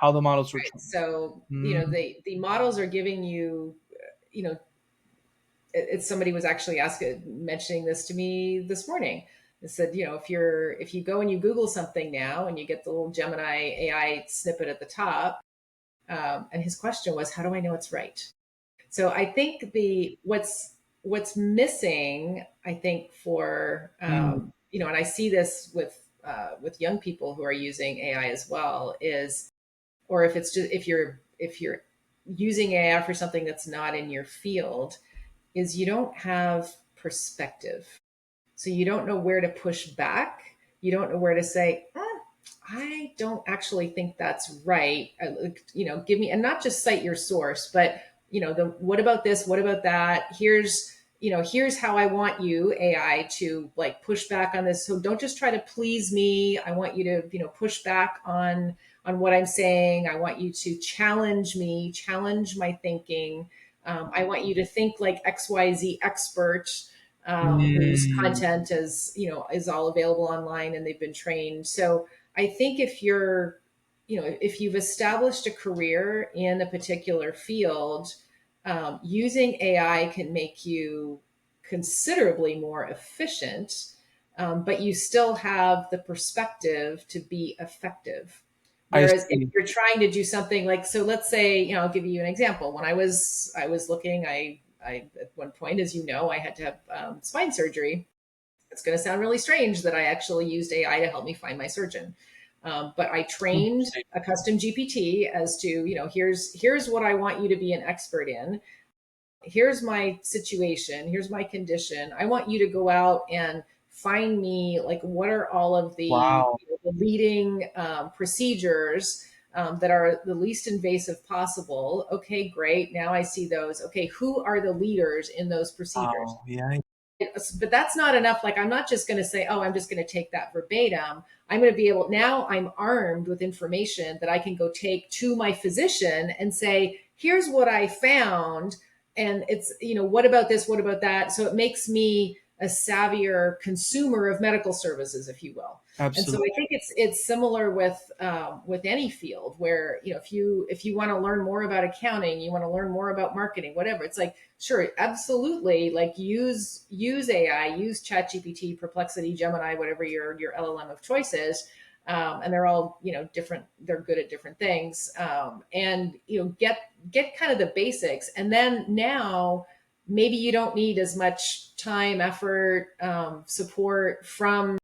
how the models were trained. So, Mm, the models are giving you, you know, it's somebody was actually asking, mentioning this to me this morning. It said, if you go and you Google something now and you get the little Gemini AI snippet at the top, and his question was, how do I know it's right? So I think the what's missing, I think for mm, and I see this with young people who are using AI as well, is, or if it's just if you're using AI for something that's not in your field, is you don't have perspective. So you don't know where to push back. You don't know where to say, I don't actually think that's right. Give me, and not just cite your source, but what about this? What about that? Here's how I want you, AI, to like push back on this. So don't just try to please me. I want you to, push back on what I'm saying. I want you to challenge me, challenge my thinking. I want you to think like XYZ expert, whose mm. content is all available online and they've been trained. So I think if you've established a career in a particular field, using AI can make you considerably more efficient, but you still have the perspective to be effective. I Whereas if see. you're trying to do something like, so let's say, I'll give you an example. When I was looking, I at one point, as you know, I had to have spine surgery. It's going to sound really strange that I actually used AI to help me find my surgeon. But I trained a custom GPT as to, here's what I want you to be an expert in. Here's my situation. Here's my condition. I want you to go out and find me, like, what are all of Wow. the leading procedures that are the least invasive possible. Okay, great. Now I see those. Okay, who are the leaders in those procedures? Wow. Yeah. But that's not enough. Like, I'm not just going to say, oh, I'm just going to take that verbatim. I'm going to be able, now I'm armed with information that I can go take to my physician and say, here's what I found. And it's, what about this? What about that? So it makes me a savvier consumer of medical services, if you will. And so Absolutely. I think it's similar with any field where, if you want to learn more about accounting, you want to learn more about marketing, whatever. It's like, sure, absolutely. Like, use AI, use ChatGPT, Perplexity, Gemini, whatever your LLM of choice is, and they're all different. They're good at different things, and get kind of the basics, and then now maybe you don't need as much time, effort, support from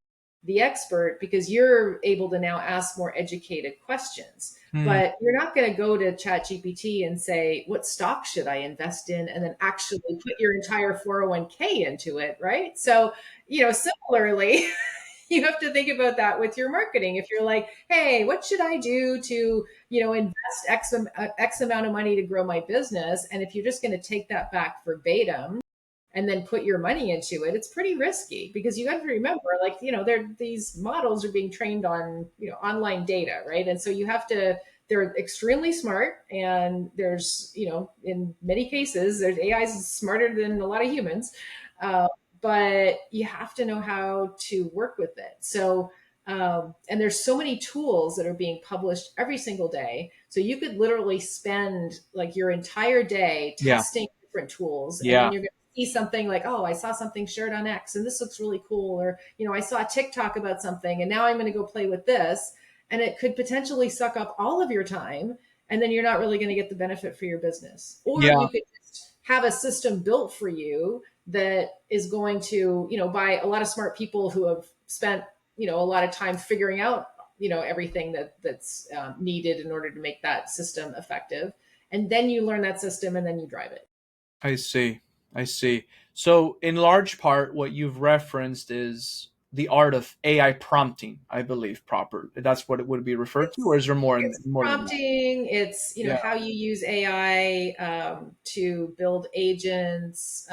the expert because you're able to now ask more educated questions. Hmm. But you're not going to go to ChatGPT and say, what stock should I invest in? And then actually put your entire 401k into it, right? So, similarly, you have to think about that with your marketing. If you're like, hey, what should I do to, invest X amount of money to grow my business? And if you're just going to take that back verbatim, and then put your money into it, it's pretty risky because you have to remember, like, these models are being trained on, online data, right? And so they're extremely smart. And there's, in many cases, there's AI is smarter than a lot of humans. Uh, but you have to know how to work with it. So, and there's so many tools that are being published every single day. So you could literally spend like your entire day Yeah. testing different tools, and then Yeah. you're going to see something like, oh, I saw something shared on X and this looks really cool. Or, I saw a TikTok about something and now I'm going to go play with this. And it could potentially suck up all of your time. And then you're not really going to get the benefit for your business. Or Yeah. you could just have a system built for you that is going to, by a lot of smart people who have spent, a lot of time figuring out, everything that's needed in order to make that system effective. And then you learn that system and then you drive it. I see. I see. So, in large part, what you've referenced is the art of AI prompting, I believe, proper. That's what it would be referred to, or is there It's more than that? prompting. It's Yeah. how you use AI to build agents.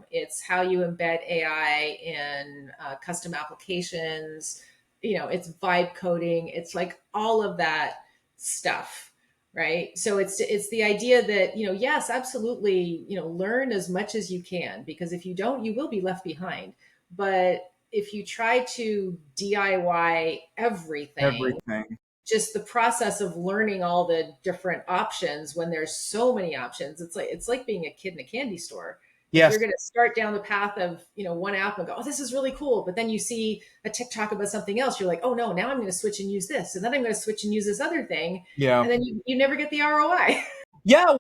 It's how you embed AI in custom applications. It's vibe coding. It's like all of that stuff, right? So it's the idea that yes, absolutely, learn as much as you can, because if you don't, you will be left behind. But if you try to DIY everything Everything. just the process of learning all the different options when there's so many options. It's like being a kid in a candy store. If you're Yes. going to start down the path of, one app and go, oh, this is really cool, but then you see a TikTok about something else, you're like, oh no, now I'm going to switch and use this, and then I'm going to switch and use this other thing, Yeah. and then you never get the ROI. Yeah.